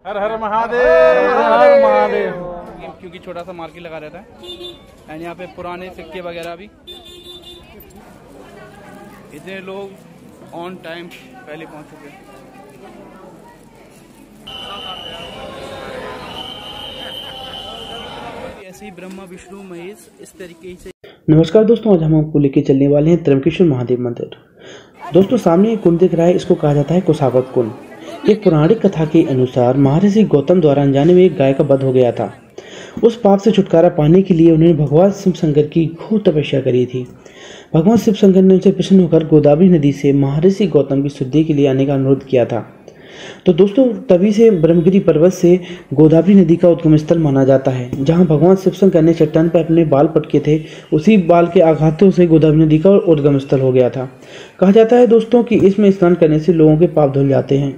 हर हर महादेव, हर हर महादेव। क्योंकि छोटा सा मार्केट लगा रहता है एंड यहाँ पे पुराने सिक्के वगैरह भी। इतने लोग ऑन टाइम पहले पहुँच चुके हैं। ऐसे ही ब्रह्मा विष्णु महेश इस तरीके से। नमस्कार दोस्तों, आज हम आपको लेके चलने वाले हैं त्र्यंबकेश्वर महादेव मंदिर। दोस्तों सामने एक कुंड दिख रहा है, इसको कहा जाता है कुशावत कुंड। एक पौराणिक कथा के अनुसार महर्षि गौतम द्वारा अनजाने में एक गाय का वध हो गया था। उस पाप से छुटकारा पाने के लिए उन्होंने भगवान शिव शंकर की घोर तपस्या करी थी। भगवान शिव शंकर ने उनसे प्रसन्न होकर गोदावरी नदी से महर्षि गौतम की शुद्धि के लिए आने का अनुरोध किया था। तो दोस्तों तभी से ब्रह्मगिरी पर्वत से गोदावरी नदी का उद्गम स्थल माना जाता है। जहां भगवान शिव शंकर ने चट्टान पर अपने बाल पटके थे, उसी बाल के आघातों से गोदावरी नदी का उद्गम स्थल हो गया था। कहा जाता है दोस्तों कि इसमें स्नान करने से लोगों के पाप धुल जाते हैं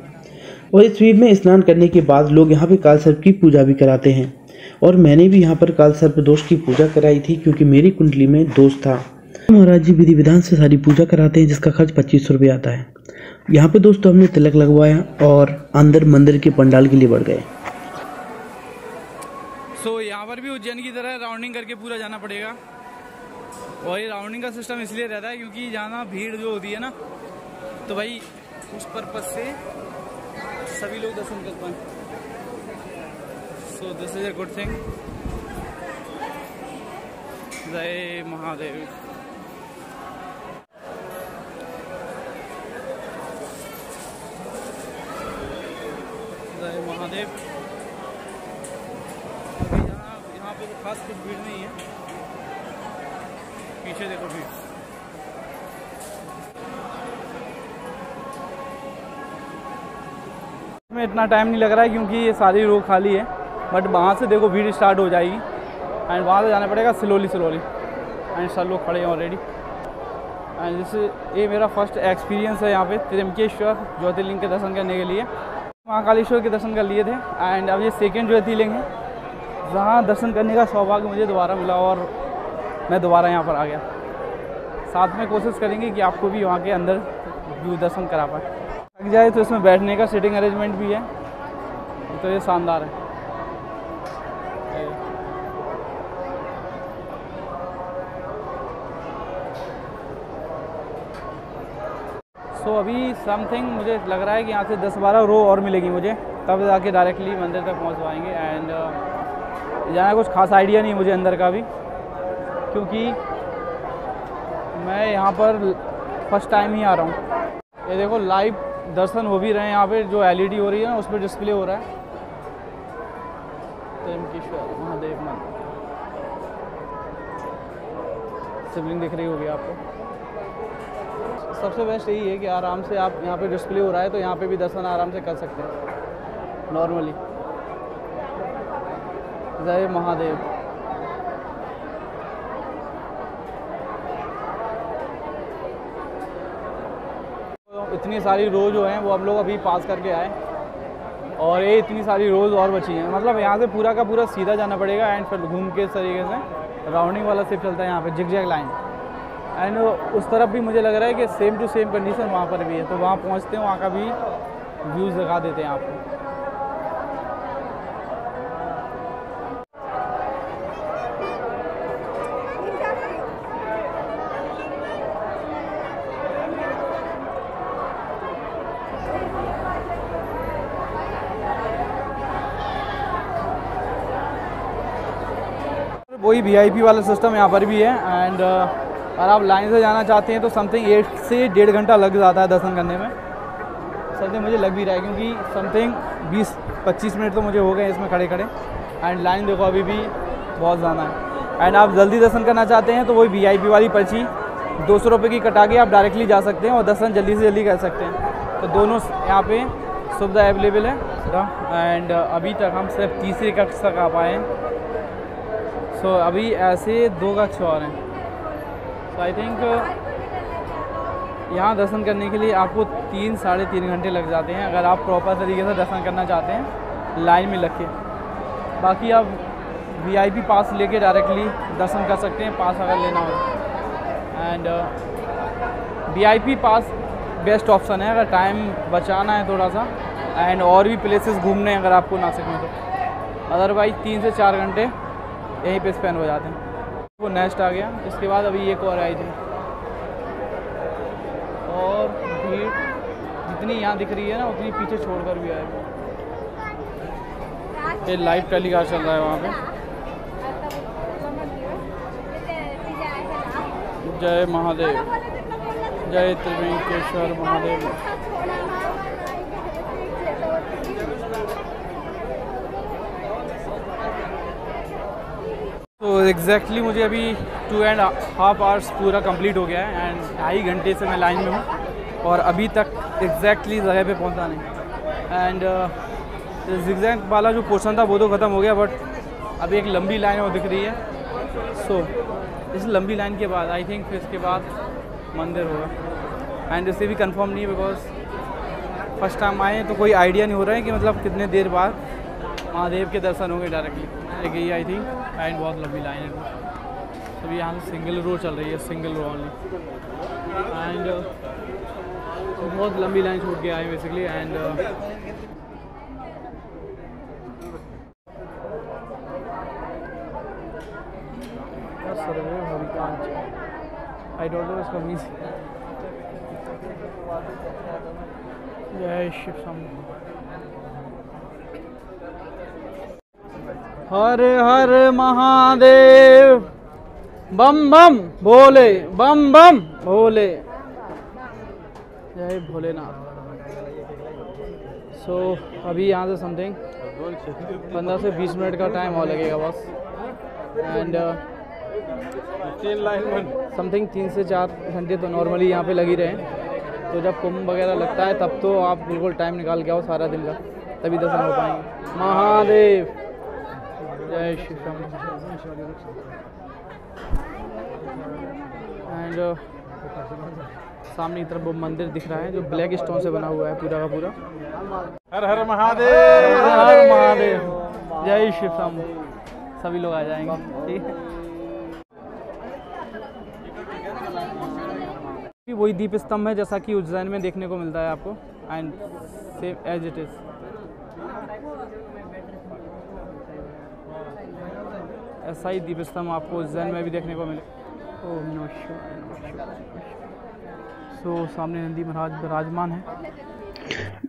और इस द्वीप में स्नान करने के बाद लोग यहाँ पे काल सर्प की पूजा भी कराते हैं। और मैंने भी यहाँ पर काल सर्प दोष की पूजा कराई थी, क्योंकि मेरी कुंडली में दोष था। महाराज जी विधि विधान से सारी पूजा कराते हैं, जिसका खर्च 2500 रुपये आता है। यहाँ पे दोस्तों हमने तिलक लगवाया और अंदर मंदिर के पंडाल के लिए बढ़ गए। यहाँ पर भी उज्जैन की तरह राउंडिंग करके पूरा जाना पड़ेगा। और ये राउंडिंग का सिस्टम इसलिए रहता है क्योंकि जहाँ भीड़ जो होती है ना, तो भाई उस पर्पज से सभी लोग दर्शन कर पाए। So this is a good thing. जय महादेव। जय महादेव। अभी यहाँ पे तो खास कुछ भीड़ नहीं है, पीछे देखो भीड़। में इतना टाइम नहीं लग रहा है क्योंकि ये सारी रो खाली है, बट वहाँ से देखो भीड़ स्टार्ट हो जाएगी एंड वहाँ से जाना पड़ेगा स्लोली एंड सब लोग खड़े हैं ऑलरेडी। एंड जैसे ये मेरा फर्स्ट एक्सपीरियंस है यहाँ पे त्र्यंबकेश्वर ज्योतिर्लिंग के दर्शन करने के लिए। महाकालेश्वर के दर्शन कर लिए थे एंड अब ये सेकेंड ज्योतिर्लिंग है जहाँ दर्शन करने का सौभाग्य मुझे दोबारा मिला और मैं दोबारा यहाँ पर आ गया। साथ में कोशिश करेंगे कि आपको भी वहाँ के अंदर व्यू दर्शन करा पाए। लग जाए तो इसमें बैठने का सीटिंग अरेंजमेंट भी है, तो ये शानदार है। सो अभी समथिंग मुझे लग रहा है कि यहाँ से 10-12 रो और मिलेगी मुझे, तब जाके डायरेक्टली मंदिर तक पहुँच पाएंगे। एंड यहाँ कुछ खास आइडिया नहीं मुझे अंदर का भी, क्योंकि मैं यहाँ पर फर्स्ट टाइम ही आ रहा हूँ। ये देखो लाइव दर्शन हो भी रहे हैं यहाँ पे, जो LED हो रही है ना उस पर डिस्प्ले हो रहा है। त्र्यंबकेश्वर महादेव मंदिर शिवलिंग दिख रही होगी आपको। सबसे बेस्ट यही है कि आराम से आप यहाँ पे डिस्प्ले हो रहा है तो यहाँ पे भी दर्शन आराम से कर सकते हैं नॉर्मली। जय महादेव। इतनी सारी रो जो हैं वो हम लोग अभी पास करके आए और ये इतनी सारी रोज़ और बची हैं। मतलब यहाँ से पूरा का पूरा सीधा जाना पड़ेगा एंड फिर घूम के इस तरीके से राउंडिंग वाला सिर्फ चलता है यहाँ पे जिग-जैग लाइन। एंड उस तरफ भी मुझे लग रहा है कि सेम टू सेम कंडीशन वहाँ पर भी है, तो वहाँ पहुँचते हैं, वहाँ का भी व्यूज़ दिखा देते हैं आपको। वही VIP वाला सिस्टम यहाँ पर भी है। एंड अगर आप लाइन से जाना चाहते हैं तो समथिंग 1 से 1.5 घंटा लग जाता है दर्शन करने में। समथिंग मुझे लग भी रहा है क्योंकि समथिंग 20-25 मिनट तो मुझे हो गए इसमें खड़े खड़े। एंड लाइन देखो अभी भी बहुत ज़्यादा है। एंड आप जल्दी दर्शन करना चाहते हैं तो वही VIP वाली पर्ची 200 रुपये की कटा के आप डायरेक्टली जा सकते हैं और दर्शन जल्दी से जल्दी कर सकते हैं। तो दोनों यहाँ पे सुविधा अवेलेबल है। एंड अभी तक हम सिर्फ तीसरी कक्ष तक आ पाए हैं। सो अभी ऐसे 2 कक्ष और हैं। सो आई थिंक यहाँ दर्शन करने के लिए आपको 3-3.5 घंटे लग जाते हैं अगर आप प्रॉपर तरीके से दर्शन करना चाहते हैं लाइन में लग के। बाकी आप VIP पास लेके डायरेक्टली दर्शन कर सकते हैं, पास अगर लेना हो। And VIP pass best option है अगर टाइम बचाना है थोड़ा सा एंड और भी प्लेसेस घूमने हैं अगर आपको नासिक में, तो अदरवाइज़ 3 से 4 घंटे यहीं पे स्पेंड हो जाते हैं। वो नेक्स्ट आ गया, इसके बाद अभी एक और आई थी और भीड़ जितनी यहाँ दिख रही है ना उतनी पीछे छोड़कर भी आए। ये लाइव टेलीकास्ट चल रहा है वहाँ पे। जय महादेव, जय त्रिवेंकेश्वर महादेव। तो एग्जैक्टली मुझे अभी 2.5 आवर्स पूरा कंप्लीट हो गया है एंड 2.5 घंटे से मैं लाइन में हूँ और अभी तक एग्जैक्टली जगह पे पहुँचा नहीं। एंड जिगजैग वाला जो पोर्शन था वो तो ख़त्म हो गया, बट अभी एक लंबी लाइन वो दिख रही है। सो इस लंबी लाइन के बाद आई थिंक फिर इसके बाद मंदिर होगा एंड इसे भी कंफर्म नहीं है बिकॉज फर्स्ट टाइम आए हैं तो कोई आइडिया नहीं हो रहा है कि मतलब कितने देर बाद महादेव के दर्शन होंगे डायरेक्टली। एक ये आई थिंक एंड बहुत लंबी लाइन है। तो यहाँ से सिंगल रो चल रही है, सिंगल रो ओनली एंड बहुत लंबी लाइन छूट के आए basically. And I don't know इसका मीन्स। जय शिव शंभू। हर हर महादेव, बम बम भोले, बम बम भोले, जय भोलेनाथ। सो अभी यहाँ से समथिंग 15 से 20 मिनट का टाइम और लगेगा बस एंड समथिंग 3 से 4 घंटे तो नॉर्मली यहाँ पे लगी रहे। तो जब कुंभ वगैरह लगता है तब तो आप बिल्कुल टाइम निकाल के आओ सारा दिन का, तभी दर्शन हो पाएंगे। महादेव, जय श्री राम। एंड सामने की तरफ वो मंदिर दिख रहा है जो ब्लैक स्टोन से बना हुआ है पूरा का पूरा। हर हर महादेव, हर हर महादेव, जय श्री राम। सभी लोग आ जाएंगे, ठीक है। वही दीप स्तंभ है जैसा कि उज्जैन में देखने को मिलता है आपको and same as it is. ऐसा ही दीप स्तंभ आपको उज्जैन में भी देखने को मिले। ओम नमः शिवाय। सो सामने नंदी महाराज विराजमान है।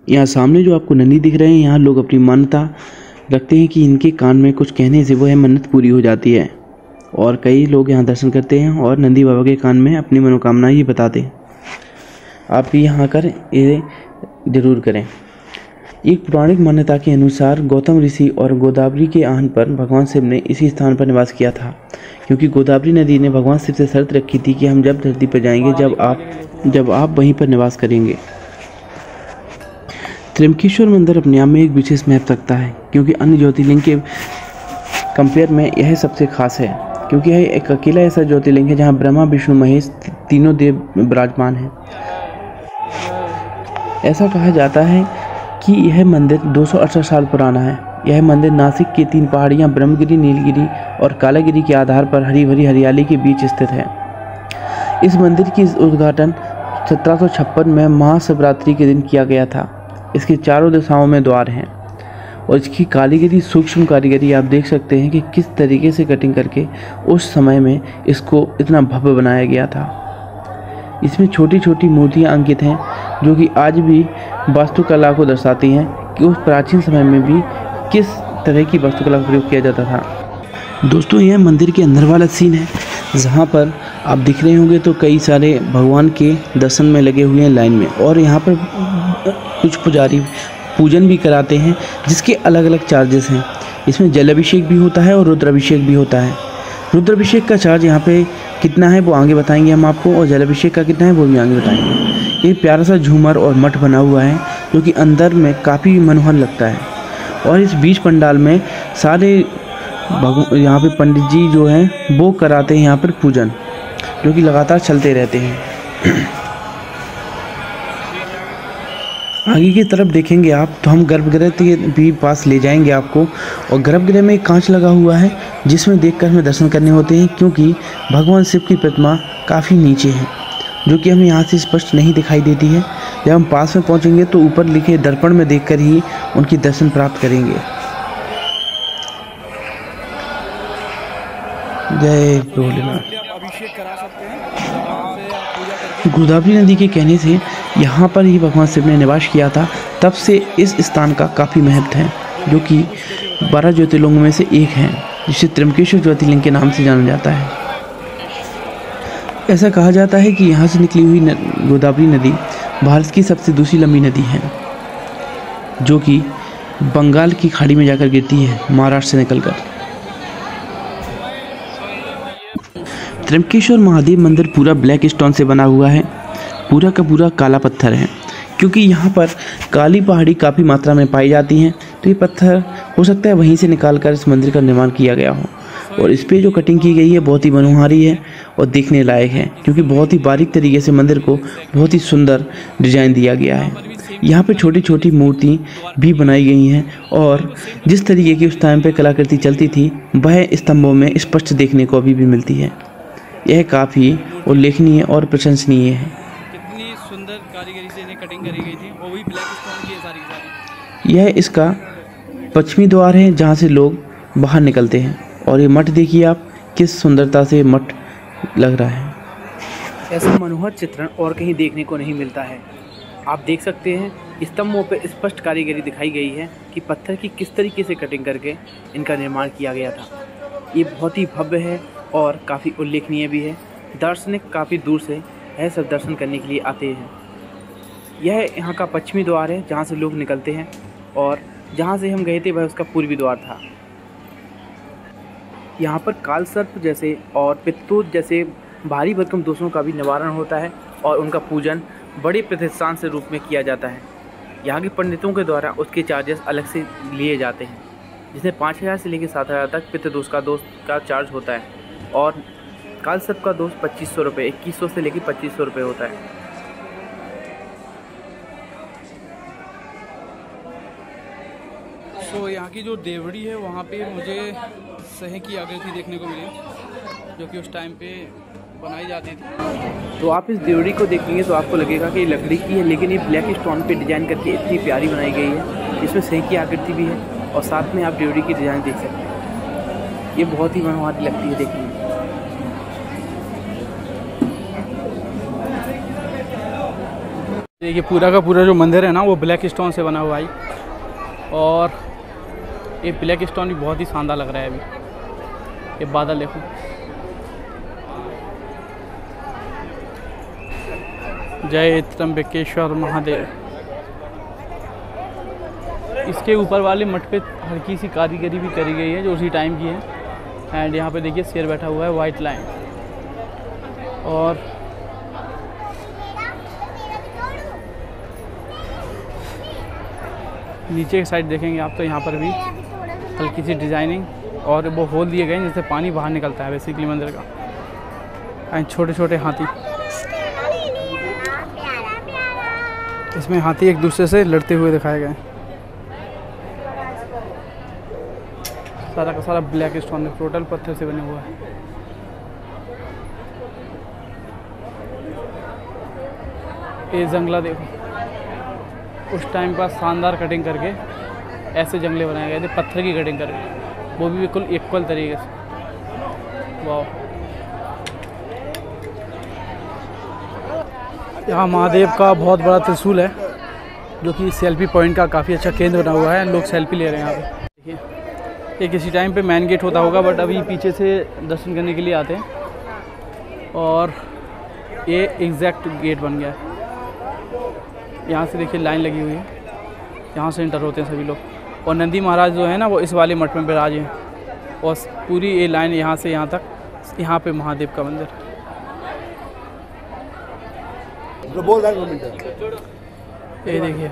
यहाँ सामने जो आपको नंदी दिख रहे हैं, यहाँ लोग अपनी मान्यता रखते हैं कि इनके कान में कुछ कहने से वो है मन्नत पूरी हो जाती है और कई लोग यहाँ दर्शन करते हैं और नंदी बाबा के कान में अपनी मनोकामना ही बताते हैं। आप भी यहाँ आकर ये जरूर करें। एक पौराणिक मान्यता के अनुसार गौतम ऋषि और गोदावरी के आहन पर भगवान शिव ने इसी स्थान पर निवास किया था, क्योंकि गोदावरी नदी ने भगवान शिव से शर्त रखी थी कि हम जब धरती पर जाएंगे जब आप वहीं पर निवास करेंगे। त्र्यंबकेश्वर मंदिर अपने आप में एक विशेष महत्व रखता है, क्योंकि अन्य ज्योतिर्लिंग के कंपेयर में यह सबसे खास है, क्योंकि यह एक अकेला ऐसा ज्योतिर्लिंग है जहां ब्रह्मा विष्णु महेश तीनों देव विराजमान हैं। ऐसा कहा जाता है कि यह मंदिर 268 साल पुराना है। यह मंदिर नासिक की 3 पहाड़ियां ब्रह्मगिरी, नीलगिरी और कालागिरी के आधार पर हरी भरी हरियाली के बीच स्थित है। इस मंदिर की उद्घाटन 1756 में महाशिवरात्रि के दिन किया गया था। इसके चारों दिशाओं में द्वार हैं और इसकी कारीगरी, सूक्ष्म कारीगरी आप देख सकते हैं कि किस तरीके से कटिंग करके उस समय में इसको इतना भव्य बनाया गया था। इसमें छोटी छोटी मूर्तियां अंकित हैं जो कि आज भी वास्तुकला को दर्शाती हैं कि उस प्राचीन समय में भी किस तरह की वास्तुकला का प्रयोग किया जाता था। दोस्तों, यह मंदिर के अंदर वाला सीन है जहाँ पर आप दिख रहे होंगे तो कई सारे भगवान के दर्शन में लगे हुए हैं लाइन में, और यहाँ पर कुछ पुजारी पूजन भी कराते हैं जिसके अलग अलग चार्जेस हैं। इसमें जलाभिषेक भी होता है और रुद्राभिषेक भी होता है। रुद्राभिषेक का चार्ज यहाँ पे कितना है वो आगे बताएंगे हम आपको, और जलाभिषेक का कितना है वो भी आगे बताएंगे। ये प्यारा सा झूमर और मठ बना हुआ है जो कि अंदर में काफ़ी मनोहर लगता है, और इस बीच पंडाल में सारे यहाँ पे पंडित जी जो हैं वो कराते हैं यहाँ पर पूजन, जो कि लगातार चलते रहते हैं। आगे की तरफ देखेंगे आप तो हम गर्भगृह के भी पास ले जाएंगे आपको, और गर्भगृह में एक कांच लगा हुआ है जिसमें देखकर हमें दर्शन करने होते हैं, क्योंकि भगवान शिव की प्रतिमा काफ़ी नीचे है जो कि हमें यहाँ से स्पष्ट नहीं दिखाई देती है। जब हम पास में पहुँचेंगे तो ऊपर लिखे दर्पण में देखकर ही उनकी दर्शन प्राप्त करेंगे। जय भोलेनाथ। अभिषेक करा सकते हैं, वहाँ से आप पूजा करके। गोदावरी नदी के कहने से यहाँ पर ही भगवान शिव ने निवास किया था, तब से इस स्थान का काफ़ी महत्व है, जो कि 12 ज्योतिर्लिंगों में से एक है, जिसे त्र्यंबकेश्वर ज्योतिर्लिंग के नाम से जाना जाता है। ऐसा कहा जाता है कि यहाँ से निकली हुई गोदावरी नदी भारत की सबसे दूसरी लंबी नदी है, जो कि बंगाल की खाड़ी में जाकर गिरती है, महाराष्ट्र से निकलकर। त्र्यंबकेश्वर महादेव मंदिर पूरा ब्लैक स्टोन से बना हुआ है, पूरा का पूरा काला पत्थर है। क्योंकि यहाँ पर काली पहाड़ी काफ़ी मात्रा में पाई जाती हैं, तो ये पत्थर हो सकता है वहीं से निकालकर इस मंदिर का निर्माण किया गया हो। और इस पे जो कटिंग की गई है बहुत ही मनोहारी है और देखने लायक है, क्योंकि बहुत ही बारीक तरीके से मंदिर को बहुत ही सुंदर डिजाइन दिया गया है। यहाँ पे छोटी छोटी मूर्ति भी बनाई गई हैं और जिस तरीके की उस टाइम पे कलाकृति चलती थी वह स्तंभों में स्पष्ट देखने को अभी भी मिलती है। यह काफ़ी उल्लेखनीय और प्रशंसनीय है। कितनी सुंदर कारीगरी से इन्हें कटिंग करी गई थी, वो भी ब्लैक स्टोन की है सारी की सारी। यह इसका पश्चिमी द्वार है, जहाँ से लोग बाहर निकलते हैं। और ये मठ देखिए आप, किस सुंदरता से मठ लग रहा है। ऐसा मनोहर चित्रण और कहीं देखने को नहीं मिलता है। आप देख सकते हैं स्तंभों पर स्पष्ट कारीगरी दिखाई गई है कि पत्थर की किस तरीके से कटिंग करके इनका निर्माण किया गया था। ये बहुत ही भव्य है और काफ़ी उल्लेखनीय भी है। दार्शनिक काफ़ी दूर से यह सब दर्शन करने के लिए आते हैं। यह यहाँ का पश्चिमी द्वार है, जहाँ से लोग निकलते हैं, और जहाँ से हम गए थे वह उसका पूर्वी द्वार था। यहाँ पर काल सर्प जैसे और पित्तोद जैसे भारी भरकम दोषों का भी निवारण होता है और उनका पूजन बड़े प्रतिष्ठान से रूप में किया जाता है। यहाँ के पंडितों के द्वारा उसके चार्जेस अलग से लिए जाते हैं, जिसमें 5000 से लेकर 7000 तक पित्त दोष का चार्ज होता है। और काल सर्प का दोष 2500 रुपये, 2100 से लेकर 2500 रुपये होता है। तो यहाँ की जो देवड़ी है वहाँ पे मुझे सही की आकृति देखने को मिली, जो कि उस टाइम पे बनाई जाती थी। तो आप इस देवड़ी को देखेंगे तो आपको लगेगा कि ये लकड़ी की है, लेकिन ये ब्लैक स्टोन पे डिज़ाइन करके इतनी प्यारी बनाई गई है। इसमें सही की आकृति भी है और साथ में आप देवड़ी की डिज़ाइन देख सकते हैं। ये बहुत ही मनोहारी लगती है देखने में। ये पूरा का पूरा जो मंदिर है ना वो ब्लैक स्टोन से बना हुआ है, और ये ब्लैक स्टोन भी बहुत ही शानदार लग रहा है। अभी ये बादल देखो, जय त्र्यंबकेश्वर महादेव। इसके ऊपर वाले मठ पे हल्की सी कारीगरी भी करी गई है जो उसी टाइम की है। एंड यहाँ पे देखिए शेर बैठा हुआ है, वाइट लाइन। और नीचे की साइड देखेंगे आप तो यहाँ पर भी हल्की सी डिज़ाइनिंग और वो होल दिए गए हैं जिससे पानी बाहर निकलता है बेसिकली मंदिर का। एंड छोटे छोटे हाथी, इसमें हाथी एक दूसरे से लड़ते हुए दिखाए गए। सारा का सारा ब्लैक स्टोन है, टोटल पत्थर से बने हुआ है। ये जंगला देखो, उस टाइम पर शानदार कटिंग करके ऐसे जंगले बनाए गए थे पत्थर की कटिंग करके, वो भी बिल्कुल इक्वल तरीके से। वाह। यहाँ महादेव का बहुत बड़ा त्रिशूल है, जो कि सेल्फी पॉइंट का काफ़ी अच्छा केंद्र बना हुआ है। लोग सेल्फी ले रहे हैं यहाँ पे। देखिए, ये किसी टाइम पे मेन गेट होता होगा, बट अभी पीछे से दर्शन करने के लिए आते हैं। और ये एग्जैक्ट गेट बन गया है। यहाँ से देखिए लाइन लगी हुई है, यहाँ से इंटर होते हैं सभी लोग। और नंदी महाराज जो है ना वो इस वाले मठ में विराजे हैं, और पूरी ये लाइन यहाँ से यहाँ तक, यहाँ पे महादेव का मंदिर। ये देखिए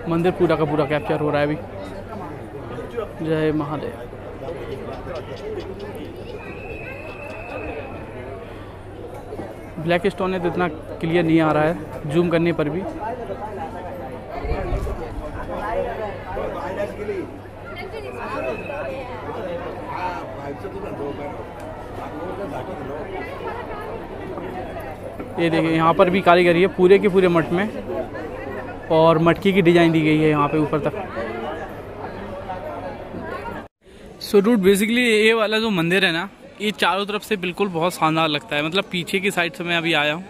मंदिर पूरा का पूरा कैप्चर हो रहा है अभी। जय महादेव। ब्लैक स्टोन है तो इतना क्लियर नहीं आ रहा है जूम करने पर भी। ये देखिए यहाँ पर भी कारीगरी है पूरे के पूरे मठ में, और मटकी की डिज़ाइन दी गई है यहाँ पे ऊपर तक। सो डूड बेसिकली ये वाला जो मंदिर है ना, ये चारों तरफ से बिल्कुल बहुत शानदार लगता है। मतलब पीछे की साइड से मैं अभी आया हूँ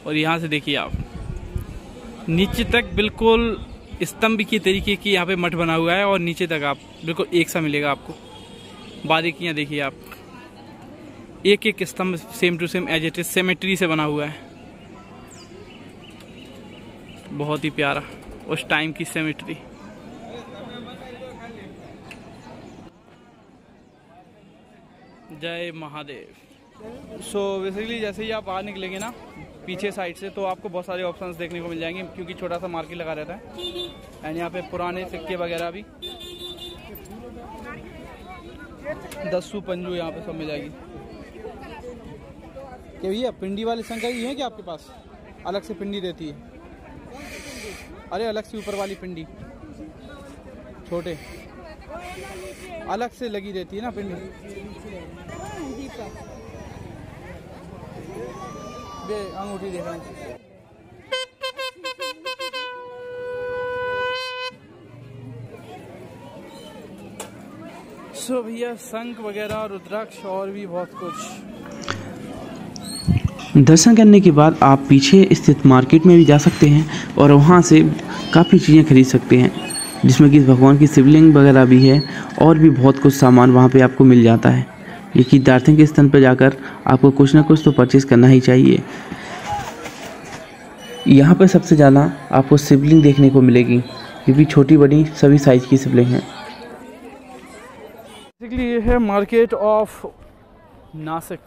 और यहाँ से देखिए आप नीचे तक बिल्कुल स्तंभ की तरीके की यहाँ पे मठ बना हुआ है, और नीचे तक आप बिल्कुल एक सा मिलेगा आपको। बारीकियाँ देखिए आप, एक एक स्तंभ same to same as it is symmetry से बना हुआ है। बहुत ही प्यारा उस टाइम की सिमेट्री। जय महादेव। सो बेसिकली जैसे ही आप बाहर निकलेंगे ना पीछे साइड से, तो आपको बहुत सारे ऑप्शंस देखने को मिल जाएंगे, क्योंकि छोटा सा मार्केट लगा रहता है। एंड यहाँ पे पुराने सिक्के वगैरह भी 10 पंजू यहाँ पे सब मिल जाएगी। क्या भैया पिंडी वाली संख्या ही है क्या आपके पास? अलग से पिंडी रहती है? अरे अलग से ऊपर वाली पिंडी छोटे अलग से लगी रहती है ना पिंडी। अंगूठी देख रहा हूँ। सो भैया शंख वगैरह, रुद्राक्ष और भी बहुत कुछ। दर्शन करने के बाद आप पीछे स्थित मार्केट में भी जा सकते हैं और वहाँ से काफ़ी चीज़ें खरीद सकते हैं, जिसमें कि भगवान की शिवलिंग वगैरह भी है और भी बहुत कुछ सामान वहाँ पे आपको मिल जाता है। ये कि दार्शनिक स्थल पर जाकर आपको कुछ ना कुछ तो परचेज़ करना ही चाहिए। यहाँ पर सबसे ज़्यादा आपको शिवलिंग देखने को मिलेगी, क्योंकि छोटी बड़ी सभी साइज की शिवलिंग हैं। बेसिकली ये है मार्केट ऑफ नासिक।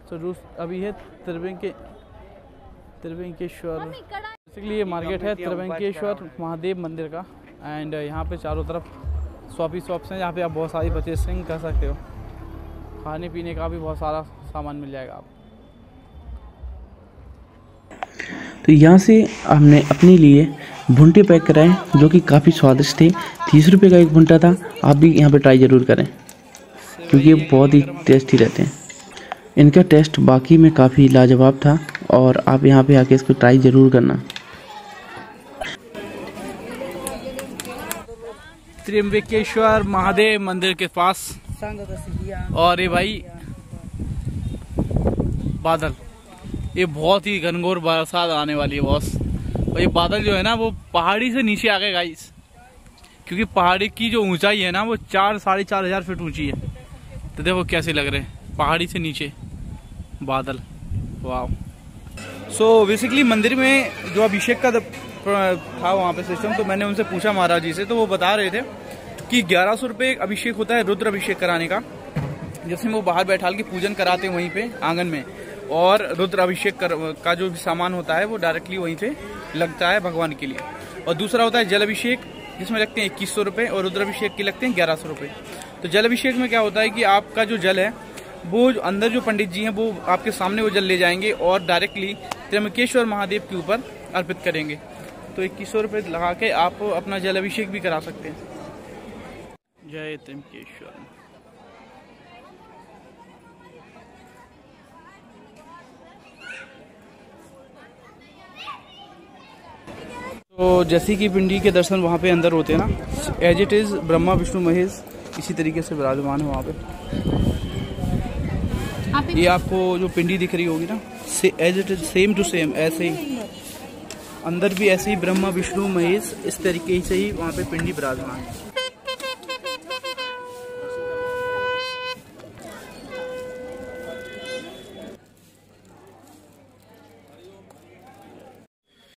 तो अभी है त्रिवेंकेश्वर। बेसिकली ये मार्केट है त्रिवेंकेश्वर महादेव मंदिर का। एंड यहाँ पे चारों तरफ शॉप्स हैं, जहाँ पे आप बहुत सारी परचेसिंग कर सकते हो। खाने पीने का भी बहुत सारा सामान मिल जाएगा आप। तो यहाँ से हमने अपने लिए भुंटे पैक कराए, जो कि काफ़ी स्वादिष्ट थे। 30 रुपये का एक भुंटा था। आप भी यहाँ पे ट्राई ज़रूर करें, क्योंकि ये बहुत ही टेस्टी रहते हैं। इनका टेस्ट बाकी में काफ़ी लाजवाब था, और आप यहाँ पे आके इसको ट्राई ज़रूर करना। त्रिवेंकेश्वर महादेव मंदिर के पास। और ये भाई बादल, ये बहुत ही घनघोर बरसात आने वाली है बॉस। और ये बादल जो है ना वो पहाड़ी से नीचे आ गए गाइस, क्योंकि पहाड़ी की जो ऊंचाई है ना वो 4-4.5 हजार फीट ऊंची है। तो देखो कैसे लग रहे हैं पहाड़ी से नीचे बादल। वाह। सो बेसिकली मंदिर में जो अभिषेक का था वहाँ पे सिस्टम, तो मैंने उनसे पूछा महाराज जी से, तो वो बता रहे थे कि 1100 रुपये अभिषेक होता है रुद्र अभिषेक कराने का, जिसमें वो बाहर बैठाल के पूजन कराते हैं वहीं पे आंगन में। और रुद्र अभिषेक का जो भी सामान होता है वो डायरेक्टली वहीं पे लगता है भगवान के लिए। और दूसरा होता है जल अभिषेक, जिसमें लगते हैं 2100 रुपये, और रुद्र अभिषेक के लगते हैं 1100 रुपये। तो जल अभिषेक में क्या होता है कि आपका जो जल है वो अंदर जो पंडित जी हैं वो आपके सामने वो जल ले जाएंगे और डायरेक्टली त्र्यंबकेश्वर महादेव के ऊपर अर्पित करेंगे। तो 2100 रुपये लगा के आप अपना जल अभिषेक भी करा सकते हैं। जय त्र्यंबकेश्वर। तो जैसे कि पिंडी के दर्शन वहाँ पे अंदर होते हैं ना, as it is Brahma Vishnu Mahesh इसी तरीके से विराजमान है वहाँ पे। ये आपको जो पिंडी दिख रही होगी ना, as it is same to same ऐसे ही अंदर भी ऐसे ही ब्रह्मा विष्णु महेश इस तरीके से ही वहाँ पे पिंडी विराजमान है।